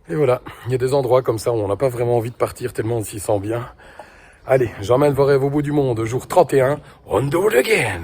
Et voilà, il y a des endroits comme ça où on n'a pas vraiment envie de partir tellement on s'y sent bien. Allez, j'emmène vos rêves au bout du monde, jour 31, on do it again.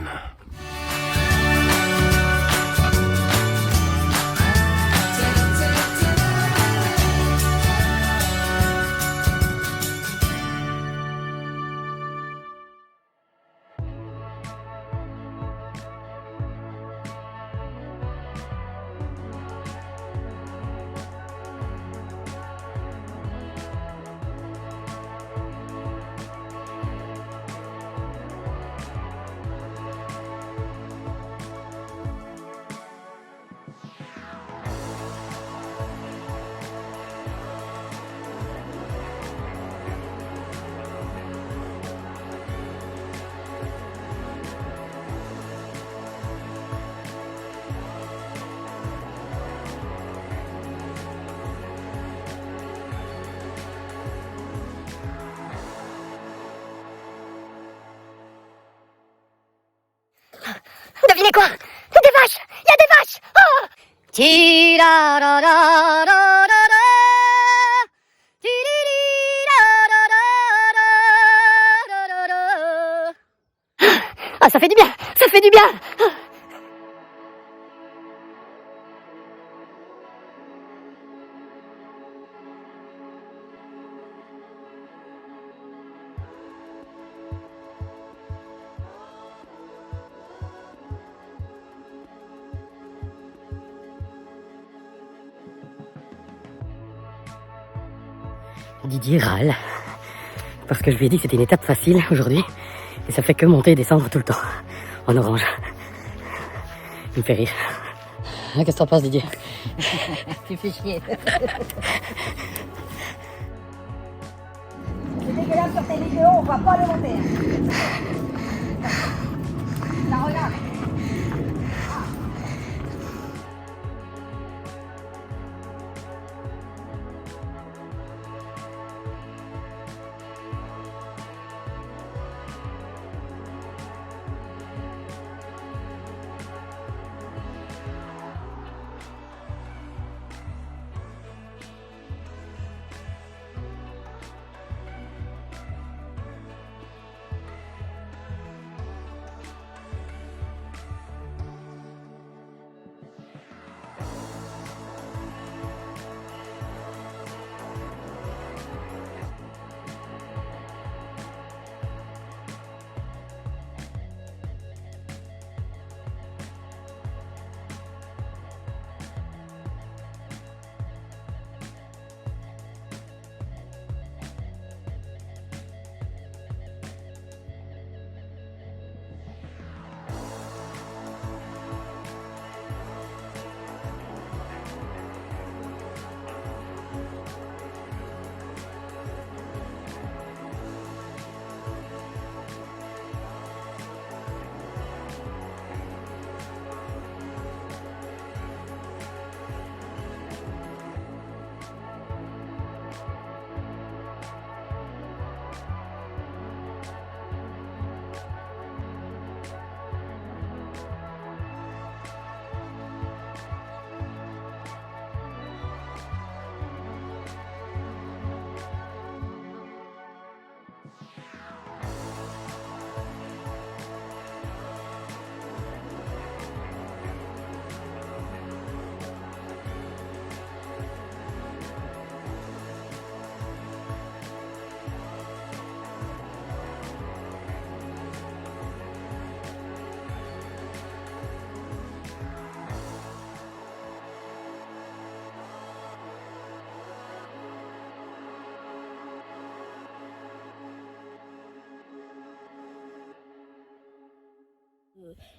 Devinez quoi? Il y a des vaches! Il y a des vaches! Oh! Tirararararara. Tirirararararara. Ah, ça fait du bien! Ça fait du bien! Didier râle parce que je lui ai dit que c'était une étape facile aujourd'hui et ça fait que monter et descendre tout le temps en orange. Il me fait rire. Qu'est-ce que t'en penses, Didier? Tu fais chier. C'est dégueulasse sur tes vidéos, on voit pas le monter. Là, regarde.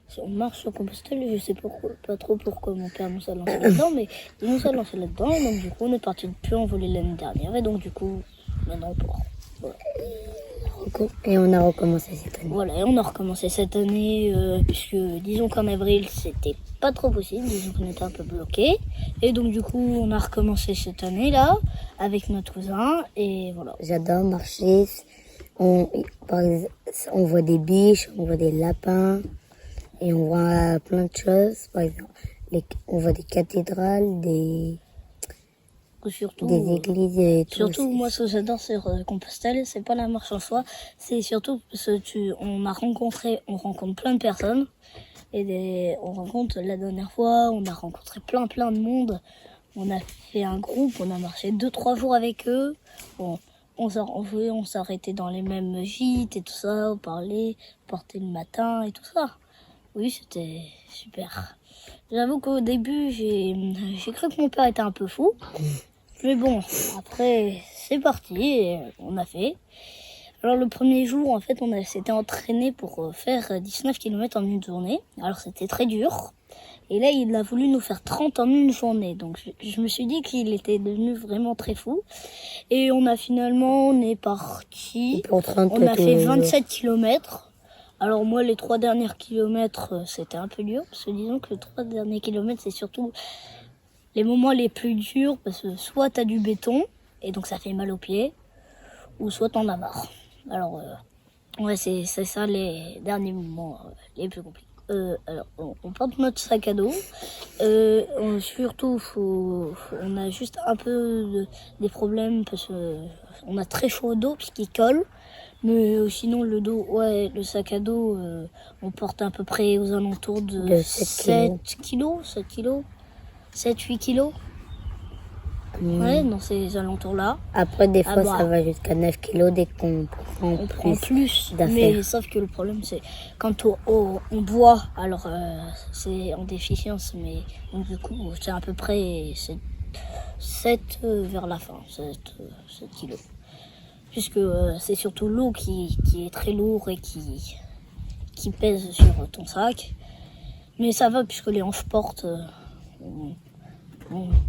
Si on marche sur Compostelle, je sais pas trop pourquoi mon père nous a lancé là-dedans, mais il nous a lancé là-dedans, et donc du coup on est parti de plus en voler l'année dernière, et donc du coup, maintenant on part. Voilà. Et on a recommencé cette année. Voilà, et on a recommencé cette année, puisque disons qu'en avril c'était pas trop possible, disons qu'on était un peu bloqué, et donc du coup on a recommencé cette année là, avec notre cousin, et voilà. J'adore marcher. On voit des biches, on voit des lapins et on voit plein de choses. Par exemple, on voit des cathédrales, surtout, des églises et tout. surtout moi, ce que j'adore sur Compostelle, c'est pas la marche en soi, c'est surtout parce que on rencontre plein de personnes. On rencontre, la dernière fois, on a rencontré plein de monde. On a fait un groupe, on a marché 2-3 jours avec eux. Bon, on s'arrêtait dans les mêmes gîtes et tout ça, on parlait, portait le matin et tout ça. Oui, c'était super. J'avoue qu'au début, j'ai cru que mon père était un peu fou. Mais bon, après, c'est parti et on a fait. Alors le premier jour, en fait, on s'était entraîné pour faire 19 km en une journée. Alors c'était très dur. Et là, il a voulu nous faire 30 en une journée. Donc je me suis dit qu'il était devenu vraiment très fou. Et on est parti. Pour 30 On a fait 27 km. Alors moi, les 3 derniers kilomètres, c'était un peu dur. Parce que disons que les 3 derniers kilomètres, c'est surtout les moments les plus durs. Parce que soit t'as du béton, et donc ça fait mal aux pieds. Ou soit t'en as marre. Alors, ouais, c'est ça les derniers moments les plus compliqués. Alors, on porte notre sac à dos. Surtout, on a juste un peu des problèmes parce que on a très chaud au dos puisqu'il colle. Mais sinon, le sac à dos, on porte à peu près aux alentours de 7 kilos, 7-8 kilos. Ouais, dans ces alentours-là. Après, des fois, ça va jusqu'à 9 kilos dès qu'on prend plus d'affaires. Mais sauf que le problème, c'est quand on boit, alors c'est en déficience, mais donc, du coup, c'est à peu près 7 vers la fin, 7 kilos. Puisque c'est surtout l'eau qui est très lourd et qui pèse sur ton sac. Mais ça va, puisque les hanches portent.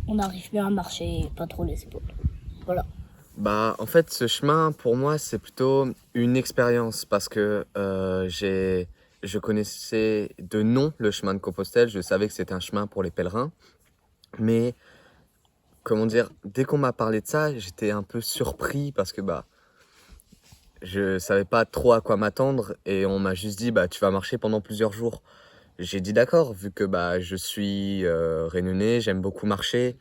On arrive bien à marcher, pas trop les épaules. Voilà. Bah, en fait, ce chemin, pour moi, c'est plutôt une expérience parce que je connaissais de nom le chemin de Compostelle. Je savais que c'était un chemin pour les pèlerins. Mais, comment dire, dès qu'on m'a parlé de ça, j'étais un peu surpris parce que je savais pas trop à quoi m'attendre et on m'a juste dit, tu vas marcher pendant plusieurs jours. J'ai dit d'accord, vu que je suis réunionnais, j'aime beaucoup marcher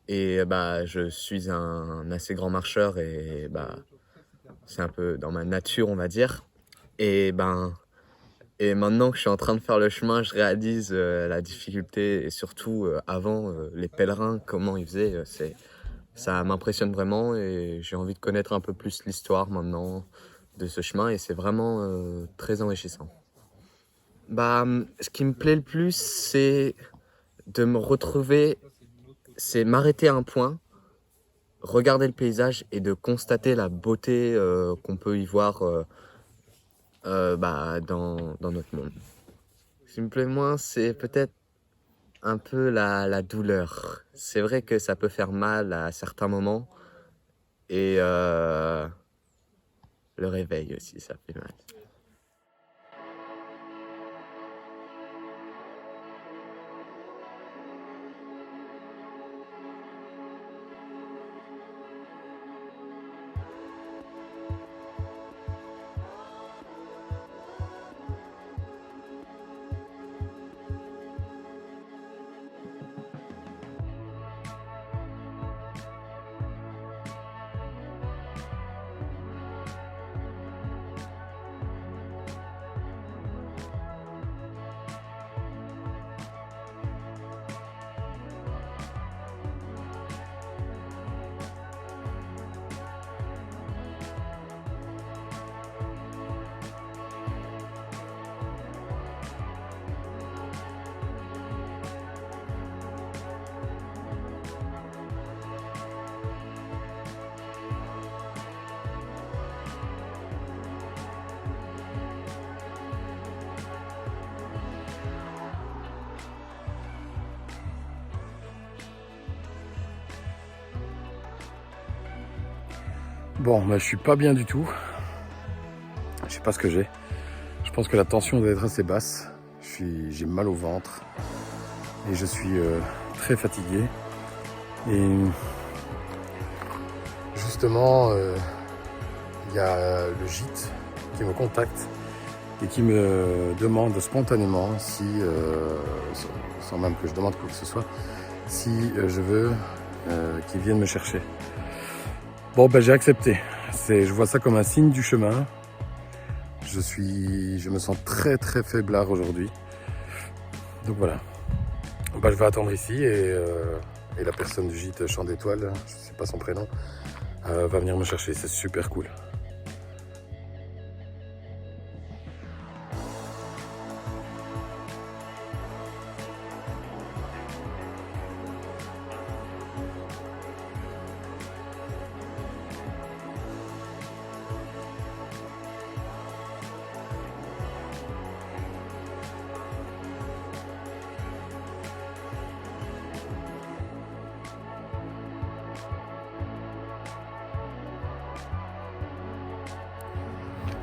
et je suis un assez grand marcheur et c'est un peu dans ma nature, on va dire. Et maintenant que je suis en train de faire le chemin, je réalise la difficulté et surtout avant les pèlerins, comment ils faisaient. Ça m'impressionne vraiment et j'ai envie de connaître un peu plus l'histoire maintenant de ce chemin et c'est vraiment très enrichissant. Ce qui me plaît le plus, c'est de me retrouver, c'est m'arrêter à un point, regarder le paysage et de constater la beauté qu'on peut y voir dans notre monde. Ce qui me plaît moins, c'est peut-être un peu la douleur. C'est vrai que ça peut faire mal à certains moments et le réveil aussi, ça fait mal. Bon, je suis pas bien du tout. Je sais pas ce que j'ai. Je pense que la tension doit être assez basse. J'ai mal au ventre et je suis très fatigué. Et justement, il y a le gîte qui me contacte et qui me demande spontanément si, sans même que je demande quoi que ce soit, si je veux qui viennent me chercher. Bon, ben j'ai accepté. Je vois ça comme un signe du chemin. Je me sens très très faiblard aujourd'hui. Donc voilà. Ben, je vais attendre ici et la personne du gîte Chant d'Étoiles, je sais pas son prénom, va venir me chercher. C'est super cool.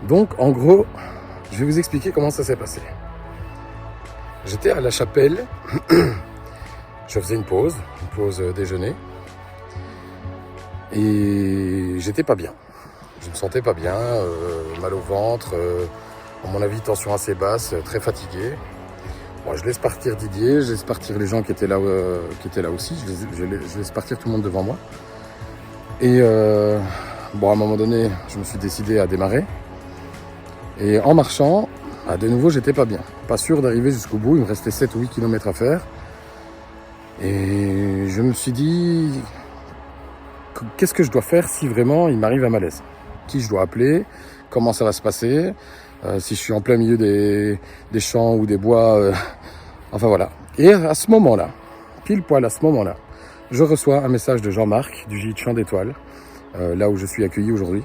Donc, en gros, je vais vous expliquer comment ça s'est passé. J'étais à la chapelle, je faisais une pause déjeuner, et j'étais pas bien. Je me sentais pas bien, mal au ventre, à mon avis, tension assez basse, très fatigué. Bon, je laisse partir Didier, je laisse partir les gens qui étaient là aussi, je laisse partir tout le monde devant moi. Et bon, à un moment donné, je me suis décidé à démarrer. Et en marchant, de nouveau, j'étais pas bien. Pas sûr d'arriver jusqu'au bout, il me restait 7 ou 8 km à faire. Et je me suis dit, qu'est-ce que je dois faire si vraiment il m'arrive un malaise? Qui je dois appeler? Comment ça va se passer? Si je suis en plein milieu des champs ou des bois, enfin voilà. Et à ce moment-là, pile poil à ce moment-là, je reçois un message de Jean-Marc du gîte Chant d'Étoiles, là où je suis accueilli aujourd'hui,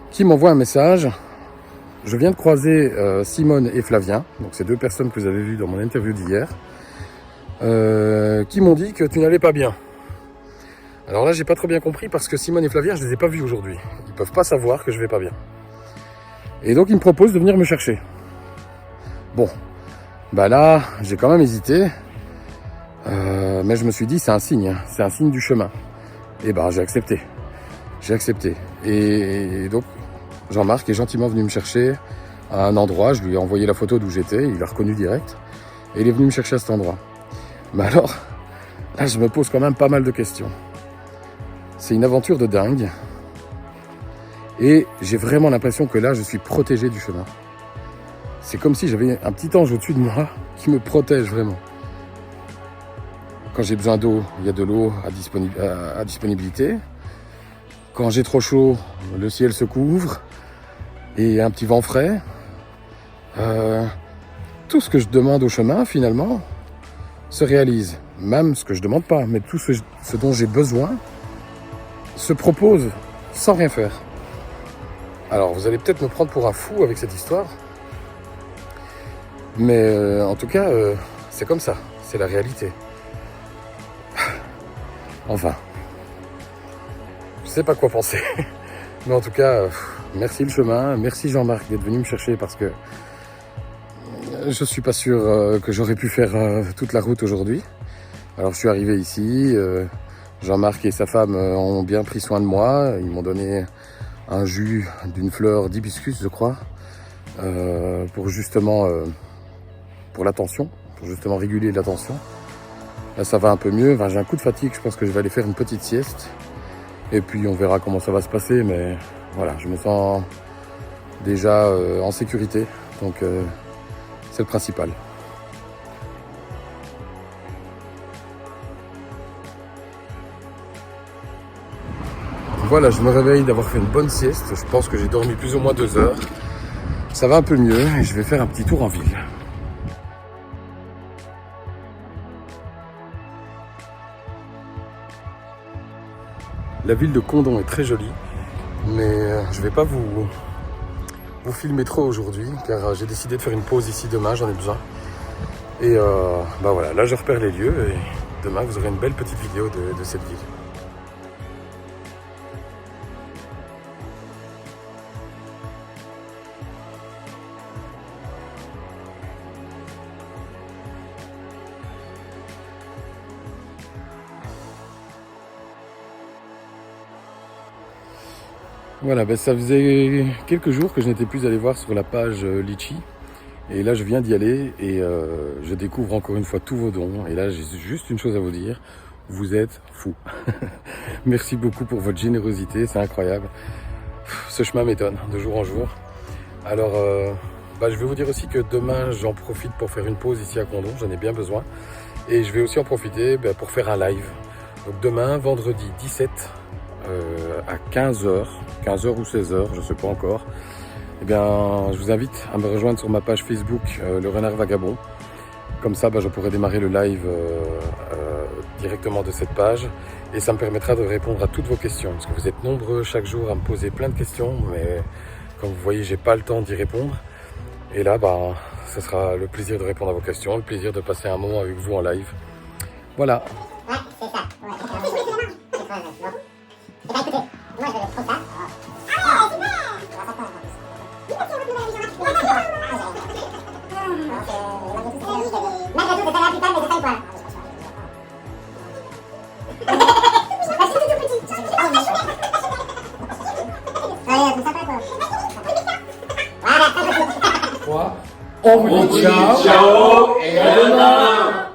qui m'envoie un message. Je viens de croiser Simone et Flavien, donc ces 2 personnes que vous avez vues dans mon interview d'hier, qui m'ont dit que tu n'allais pas bien. Alors là, j'ai pas trop bien compris parce que Simone et Flavien, je les ai pas vus aujourd'hui. Ils peuvent pas savoir que je vais pas bien. Et donc, ils me proposent de venir me chercher. Bon, bah là, j'ai quand même hésité, mais je me suis dit, c'est un signe du chemin. Et bah, j'ai accepté. Et donc, Jean-Marc est gentiment venu me chercher à un endroit. Je lui ai envoyé la photo d'où j'étais, il l'a reconnu direct. Et il est venu me chercher à cet endroit. Mais alors, là, je me pose quand même pas mal de questions. C'est une aventure de dingue. Et j'ai vraiment l'impression que là, je suis protégé du chemin. C'est comme si j'avais un petit ange au-dessus de moi qui me protège vraiment. Quand j'ai besoin d'eau, il y a de l'eau à disponibilité. Quand j'ai trop chaud, le ciel se couvre et un petit vent frais. Tout ce que je demande au chemin, finalement, se réalise. Même ce que je demande pas, mais tout ce dont j'ai besoin se propose sans rien faire. Alors, vous allez peut-être me prendre pour un fou avec cette histoire, mais en tout cas, c'est comme ça, c'est la réalité. Enfin. Je sais pas quoi penser. Mais en tout cas, merci le chemin, merci Jean-Marc d'être venu me chercher parce que je suis pas sûr que j'aurais pu faire toute la route aujourd'hui. Alors je suis arrivé ici, Jean-Marc et sa femme ont bien pris soin de moi, ils m'ont donné un jus d'une fleur d'hibiscus, je crois, pour justement pour la tension, pour justement réguler la tension. Là ça va un peu mieux, enfin, j'ai un coup de fatigue, je pense que je vais aller faire une petite sieste. Et puis on verra comment ça va se passer, mais voilà, je me sens déjà en sécurité, donc c'est le principal. Voilà, je me réveille d'avoir fait une bonne sieste, je pense que j'ai dormi plus ou moins 2 heures. Ça va un peu mieux et je vais faire un petit tour en ville. La ville de Condom est très jolie, mais je ne vais pas vous filmer trop aujourd'hui, car j'ai décidé de faire une pause ici demain, j'en ai besoin. Et bah voilà, là je repère les lieux et demain vous aurez une belle petite vidéo de cette ville. Voilà, ben ça faisait quelques jours que je n'étais plus allé voir sur la page Litchi. Et là, je viens d'y aller et je découvre encore une fois tous vos dons. Et là, j'ai juste une chose à vous dire. vous êtes fous. Merci beaucoup pour votre générosité, c'est incroyable. Ce chemin m'étonne de jour en jour. Alors, je vais vous dire aussi que demain, j'en profite pour faire une pause ici à Condom, j'en ai bien besoin. Et je vais aussi en profiter pour faire un live. Donc demain, vendredi 17, à 15h ou 16h, je ne sais pas encore. Eh bien, je vous invite à me rejoindre sur ma page Facebook, Le Renard Vagabond. Comme ça, je pourrai démarrer le live directement de cette page. Et ça me permettra de répondre à toutes vos questions. Parce que vous êtes nombreux chaque jour à me poser plein de questions. Mais comme vous voyez, j'ai pas le temps d'y répondre. Et là, ce sera le plaisir de répondre à vos questions, le plaisir de passer un moment avec vous en live. Voilà. Ouais, c'est ça. Ouais, c'est ça. Eh ben écoutez, moi je vais trop ça. Ah ouais, On vous dit ciao et à demain.